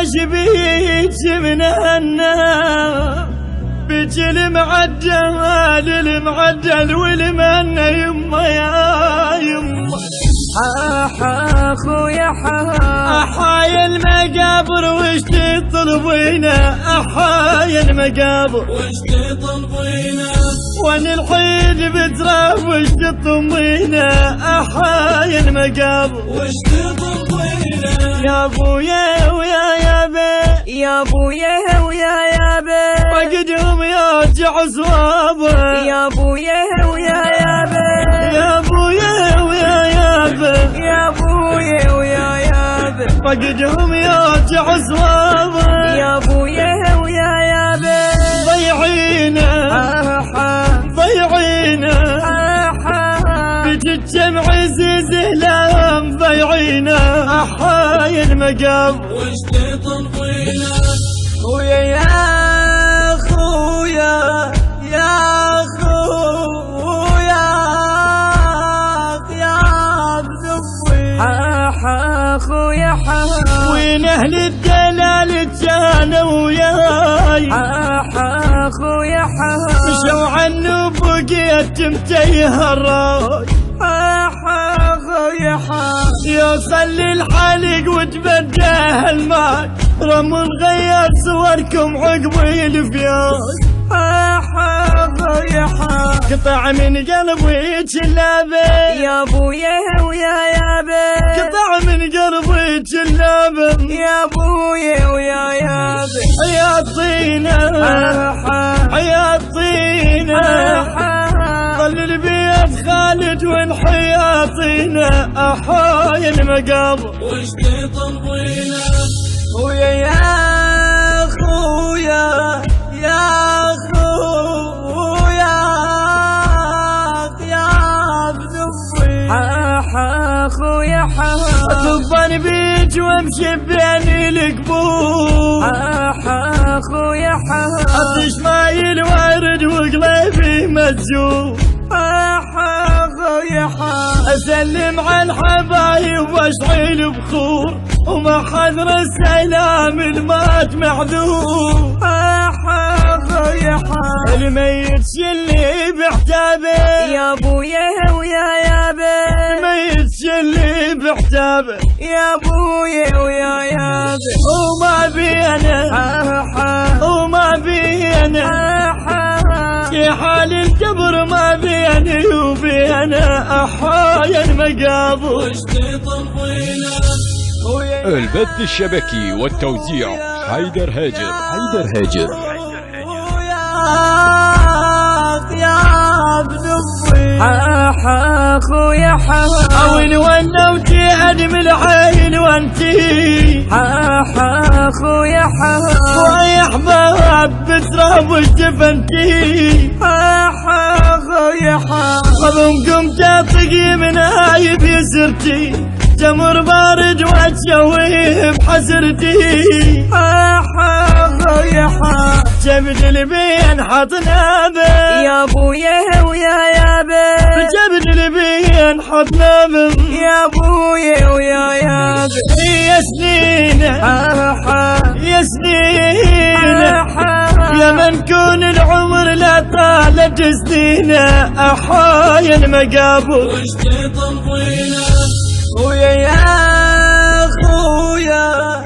وش بيك من النار بيك المعدل والمنة يما يا يما اخويا احايا المقابر وش تطلبينا احايا المقابر وش تطلبينا وان الحين بتراب وش تطمينا احايا المقابر وش تطلبينا يا ابويا ويا يابا يا ابويا ويا يابا وقدهم يرجع صوابه يا ابويا ويا يابا يا ابويا ويا يابا يا ابويا ويا يابا وقدهم يرجع صوابه يا ابويا ويا يابا ضيعينا بتجمع عزيز لهم ضيعينا احايا المقابر وش تطلبينا خويا يا خويا يا خويا يا بنفي اخويا وين اهل الدلال كانوا وياي اخويا مشوا عنه بقيت متيه الراي يوصل للحلق وتبداه الماء رموا نغير صوركم عقب الفياس قطع من قلبي جلابه يا ابويا ويا يابا قطع من قلبي جلابه يا ابويا ويا يابا يا طينه يا طينه ظل البيت خالد والحياطينا احايا المقابر وش تطلبينا خويا يا خويا يا خويا يا بنفي اخويا اطبن بيك وامشي بين القبور اخويا اطش ماي الورد وقلبي مجزوم اسلم على الحبايب واشعل بخور وما حضر السلام المات معذور الميت شلي بحجابه يا ابويا ويا يابا الميت شلي بحجابه يا ابويا ويا يابا وما بينا في حال الجبر ما بيني وبينا احايا المقابر وش تطلبينا البث الشبكي والتوزيع حيدر هاجر يا بنفي اخويا اوين ونوتي ادم العين وانتي اخويا ويا احباب بتراب وجفنتي اخويا خذمكم تطقي من هايب يسرتي جمر بارد واتشويه بحسرتي جبد البين حطنا به يا ابويا ويا يابا جبد البين حطنا به يا ابويا ويا يابا يا سنين يا من كون العمر لا طالت سنينه احايا المقابر وش تطلبينا خويا يا خويا